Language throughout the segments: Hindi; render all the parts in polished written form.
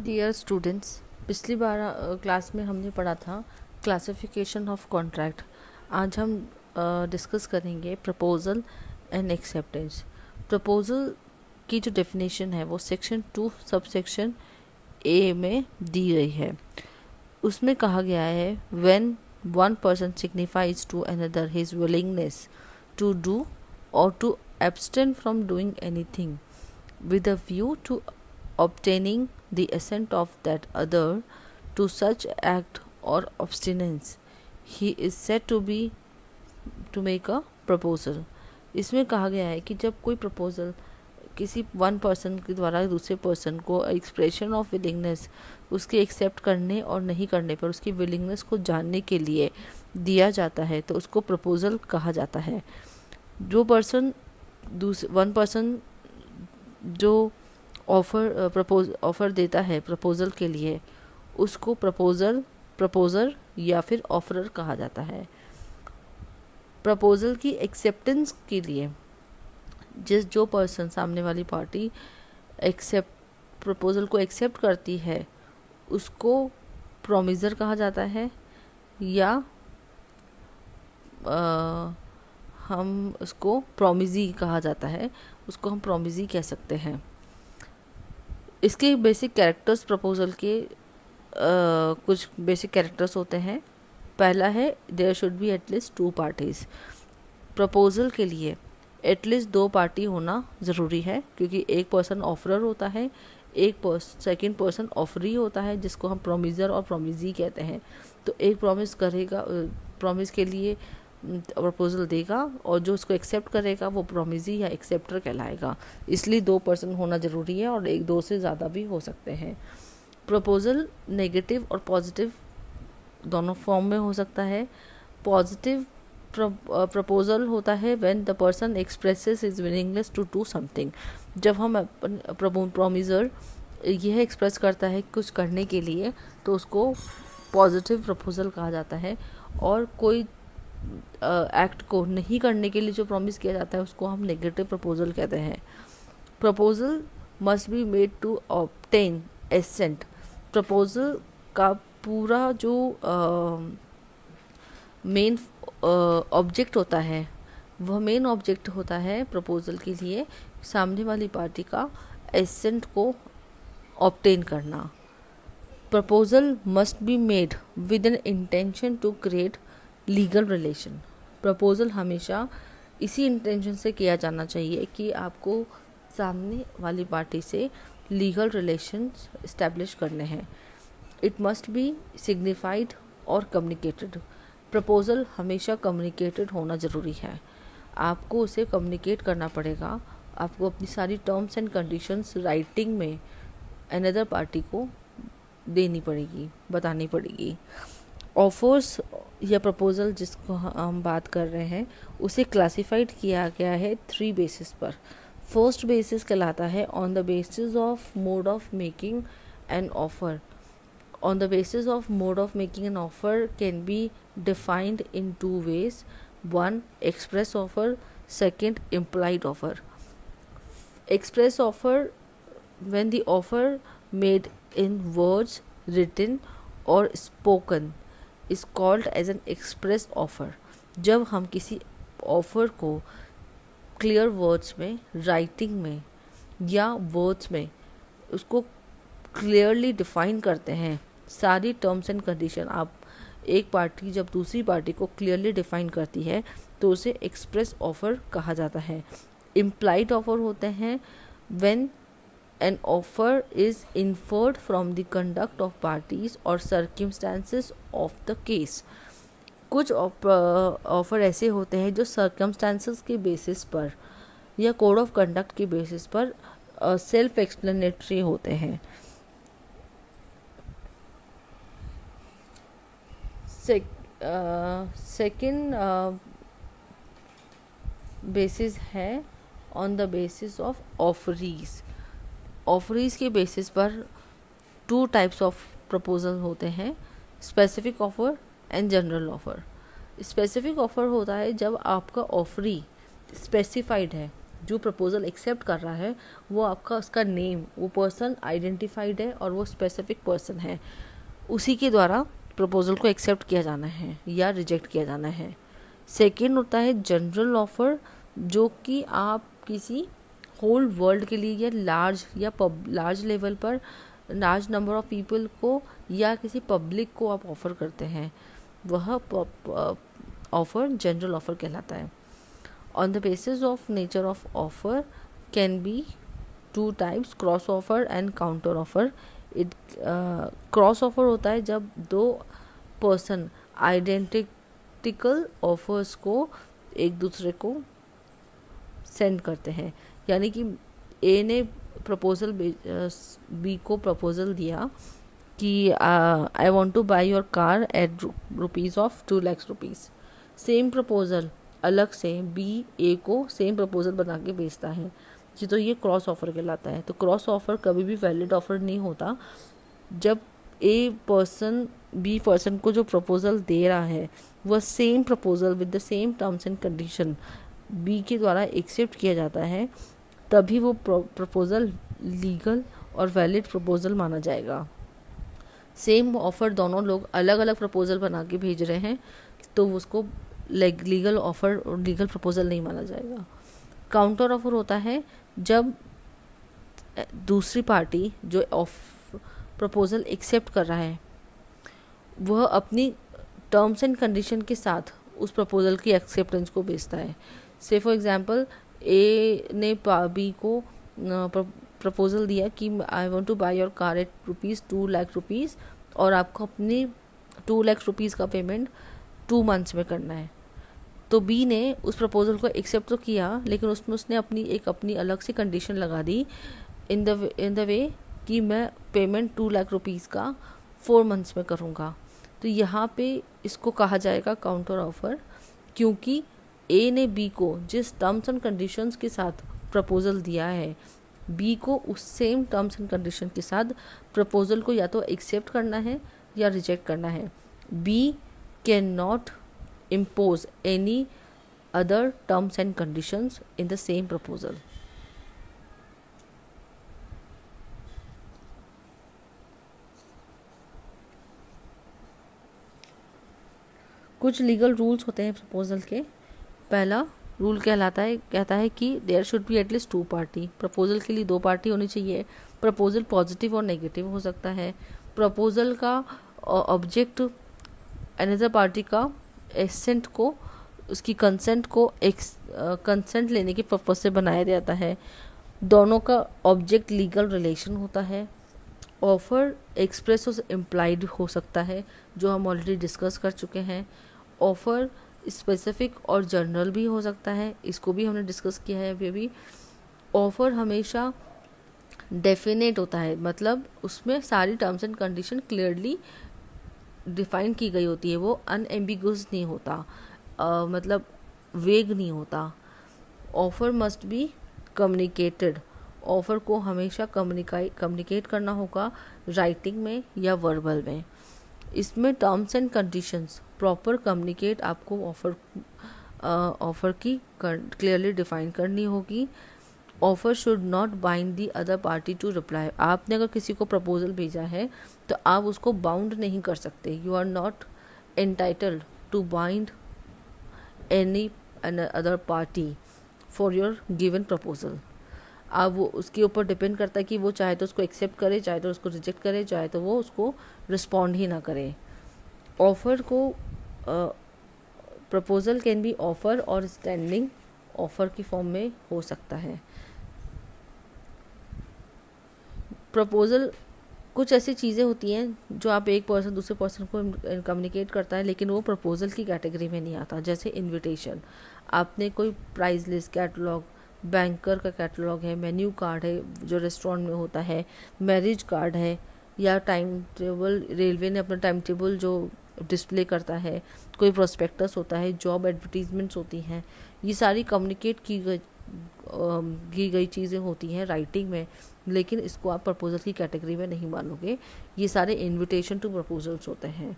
डियर स्टूडेंट्स, पिछली बार क्लास में हमने पढ़ा था क्लासिफिकेशन ऑफ कॉन्ट्रैक्ट। आज हम डिस्कस करेंगे प्रपोजल एंड एक्सेप्टेंस। प्रपोजल की जो डेफिनेशन है वो सेक्शन 2 सबसेक्शन ए में दी गई है। उसमें कहा गया है when one person signifies to another his willingness to do और to abstain from doing anything with a view to obtaining the assent of that other to such act or abstinence, he is said to make a proposal। इसमें कहा गया है कि जब कोई प्रपोजल किसी वन पर्सन के द्वारा दूसरे पर्सन को एक्सप्रेशन ऑफ विलिंगनेस उसके एक्सेप्ट करने और नहीं करने पर उसकी विलिंगनेस को जानने के लिए दिया जाता है तो उसको प्रपोजल कहा जाता है। जो पर्सन वन पर्सन जो ऑफ़र देता है प्रपोजल के लिए उसको प्रपोजर या फिर ऑफरर कहा जाता है। प्रपोजल की एक्सेप्टेंस के लिए जो पर्सन सामने वाली पार्टी प्रपोजल को एक्सेप्ट करती है उसको प्रोमिजर कहा जाता है या हम उसको प्रोमिजी कहा जाता है, उसको हम प्रोमिजी कह सकते हैं। इसके बेसिक कैरेक्टर्स प्रपोजल के कुछ बेसिक कैरेक्टर्स होते हैं। पहला है there should be at least 2 parties. Proposal के लिए एटलीस्ट 2 पार्टी होना ज़रूरी है क्योंकि एक पर्सन ऑफरर होता है, एक सेकंड पर्सन ऑफरी होता है जिसको हम प्रोमिजर और प्रोमिजी कहते हैं। तो एक प्रॉमिस करेगा, प्रॉमिस के लिए प्रपोजल देगा और जो उसको एक्सेप्ट करेगा वो प्रोमिजी या एक्सेप्टर कहलाएगा। इसलिए 2 पर्सन होना ज़रूरी है और 1-2 से ज़्यादा भी हो सकते हैं। प्रपोजल नेगेटिव और पॉजिटिव दोनों फॉर्म में हो सकता है। पॉजिटिव प्रपोजल होता है when the person expresses his willingness to do something. जब हम प्रोमिजर यह एक्सप्रेस करता है कुछ करने के लिए तो उसको पॉजिटिव प्रपोजल कहा जाता है। और कोई एक्ट को नहीं करने के लिए जो प्रॉमिस किया जाता है उसको हम नेगेटिव प्रपोजल कहते हैं। Proposal must be made to obtain assent. Proposal का पूरा जो मेन ऑब्जेक्ट होता है वह मेन ऑब्जेक्ट होता है प्रपोजल के लिए सामने वाली पार्टी का एसेंट को ऑब्टेन करना। Proposal must be made with an intention to create legal relation. Proposal हमेशा इसी इंटेंशन से किया जाना चाहिए कि आपको सामने वाली पार्टी से लीगल रिलेशन इस्टेब्लिश करने हैं। इट मस्ट बी सिग्निफाइड और कम्युनिकेटेड। प्रपोजल हमेशा कम्युनिकेटेड होना ज़रूरी है। आपको उसे कम्युनिकेट करना पड़ेगा, आपको अपनी सारी टर्म्स एंड कंडीशंस राइटिंग में अनदर पार्टी को देनी पड़ेगी, बतानी पड़ेगी। ऑफर्स या प्रपोजल जिसको हम बात कर रहे हैं उसे क्लासिफाइड किया गया है 3 बेसिस पर। फर्स्ट बेसिस कहलाता है on the basis of mode of making an offer. On the basis of mode of making an offer can be defined in 2 ways। 1 express offer, 2 implied offer. Express offer when the offer made in words, written or spoken is called as an express offer। जब हम किसी ऑफर को क्लियर वर्ड्स में, राइटिंग में या वर्ड्स में उसको क्लियरली डिफाइन करते हैं, सारी टर्म्स एंड कंडीशन आप एक पार्टी जब दूसरी पार्टी को क्लियरली डिफाइन करती है तो उसे एक्सप्रेस ऑफर कहा जाता है। इम्प्लाइड ऑफर होते हैं when an offer is inferred from the conduct of parties or circumstances of the case। कुछ ऑफर ऐसे होते हैं जो circumstances के बेसिस पर या कोड ऑफ कंडक्ट के बेसिस पर सेल्फ एक्सप्लेनेटरी होते हैं। सेकेंड बेसिस है ऑन द बेसिस ऑफ ऑफरीज। ऑफरीज के बेसिस पर 2 टाइप्स ऑफ प्रपोजल होते हैं, specific offer and general offer. Specific offer होता है जब आपका ऑफरी स्पेसिफाइड है, जो प्रपोजल एक्सेप्ट कर रहा है वो आपका उसका नेम, वो पर्सन आइडेंटिफाइड है और वो स्पेसिफिक पर्सन है, उसी के द्वारा प्रपोजल को एक्सेप्ट किया जाना है या रिजेक्ट किया जाना है। सेकेंड होता है जनरल ऑफर, जो कि आप किसी होल वर्ल्ड के लिए या लार्ज लेवल पर लार्ज नंबर ऑफ पीपल को या किसी पब्लिक को आप ऑफ़र करते हैं, वह ऑफ़र जनरल ऑफ़र कहलाता है। On the basis of nature of offer can be two types, cross offer and counter offer. Cross offer होता है जब दो पर्सन आइडेंटिकल ऑफर्स को एक दूसरे को सेंड करते हैं, यानी कि ए ने प्रपोजल बी को प्रपोजल दिया कि I want to buy your car at rupees of 2 lakh rupees. Same proposal अलग से बी ए को सेम प्रपोजल बना के बेचता है जी, तो ये क्रॉस ऑफर कहलाता है। तो क्रॉस ऑफर कभी भी वैलिड ऑफर नहीं होता जब ए पर्सन बी पर्सन को जो प्रपोजल दे रहा है वह same proposal with the same terms and condition B के द्वारा एक्सेप्ट किया जाता है, तभी वो प्रपोजल लीगल और वैलिड प्रपोजल माना जाएगा। सेम ऑफ़र दोनों लोग अलग अलग प्रपोजल बना के भेज रहे हैं तो उसको लीगल ऑफ़र और लीगल प्रपोजल नहीं माना जाएगा। काउंटर ऑफ़र होता है जब दूसरी पार्टी जो प्रपोजल एक्सेप्ट कर रहा है वह अपनी टर्म्स एंड कंडीशन के साथ उस प्रपोजल की एक्सेप्टेंस को बेचता है। से फॉर एग्जांपल ए ने बी को प्रपोजल दिया कि I want to buy your car at ₹2 lakh और आपको अपनी 2 लाख रुपीज़ का पेमेंट 2 मंथ्स में करना है। तो बी ने उस प्रपोजल को एक्सेप्ट तो किया, लेकिन उसमें उसने अपनी अलग सी कंडीशन लगा दी इन द वे कि मैं पेमेंट 2 लाख रुपीज़ का 4 मंथ्स में करूँगा। तो यहाँ पे इसको कहा जाएगा काउंटर ऑफर, क्योंकि ए ने बी को जिस टर्म्स एंड कंडीशंस के साथ प्रपोजल दिया है, बी को उस सेम टर्म्स एंड कंडीशन के साथ प्रपोजल को या तो एक्सेप्ट करना है या रिजेक्ट करना है। B can not impose any other terms and conditions in the same proposal. कुछ लीगल रूल्स होते हैं प्रपोजल के। पहला रूल कहता है कि there should be at least 2 party. Proposal के लिए 2 पार्टी होनी चाहिए। प्रपोजल पॉजिटिव और नेगेटिव हो सकता है। प्रपोजल का ऑब्जेक्ट अनदर पार्टी का एसेंट को, उसकी कंसेंट को कंसेंट लेने के पर्पज से बनाया जाता है। दोनों का ऑब्जेक्ट लीगल रिलेशन होता है। ऑफर एक्सप्रेस और इम्प्लाइड हो सकता है, जो हम ऑलरेडी डिस्कस कर चुके हैं। ऑफर स्पेसिफिक और जनरल भी हो सकता है, इसको भी हमने डिस्कस किया है अभी। ऑफर हमेशा डेफिनेट होता है, मतलब उसमें सारी terms and condition clearly define की गई होती है। वो अनएम्बिगुअस नहीं होता, मतलब वेग नहीं होता। Offer must be communicated. Offer को हमेशा कम्युनिकेट करना होगा, राइटिंग में या वर्बल में। इसमें terms and conditions proper communicate आपको ऑफर की क्लियरली डिफाइन करनी होगी। Offer should not bind the other party to reply. आपने अगर किसी को प्रपोजल भेजा है तो आप उसको बाउंड नहीं कर सकते। You are not entitled to bind any other party for your given proposal. अब वो उसके ऊपर डिपेंड करता है कि वो चाहे तो उसको एक्सेप्ट करे, चाहे तो उसको रिजेक्ट करे, चाहे तो वो उसको रिस्पॉन्ड ही ना करे। ऑफ़र को प्रपोजल कैन बी ऑफ़र और स्टैंडिंग ऑफ़र की फॉर्म में हो सकता है। प्रपोजल कुछ ऐसी चीज़ें होती हैं जो आप एक पर्सन दूसरे पर्सन को कम्युनिकेट करता है, लेकिन वो प्रपोजल की कैटेगरी में नहीं आता। जैसे इनविटेशन, आपने कोई प्राइस लिस्ट, कैटलॉग, बैंकर का कैटलॉग है, मेन्यू कार्ड है जो रेस्टोरेंट में होता है, मैरिज कार्ड है, या टाइम टेबल, रेलवे ने अपना टाइम टेबल जो डिस्प्ले करता है, कोई प्रोस्पेक्टस होता है, जॉब एडवर्टीजमेंट्स होती हैं। ये सारी कम्युनिकेट की गई चीज़ें होती हैं राइटिंग में, लेकिन इसको आप प्रपोजल की कैटेगरी में नहीं मानोगे। ये सारे इन्विटेशन टू प्रपोजल्स होते हैं।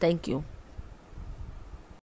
Thank you.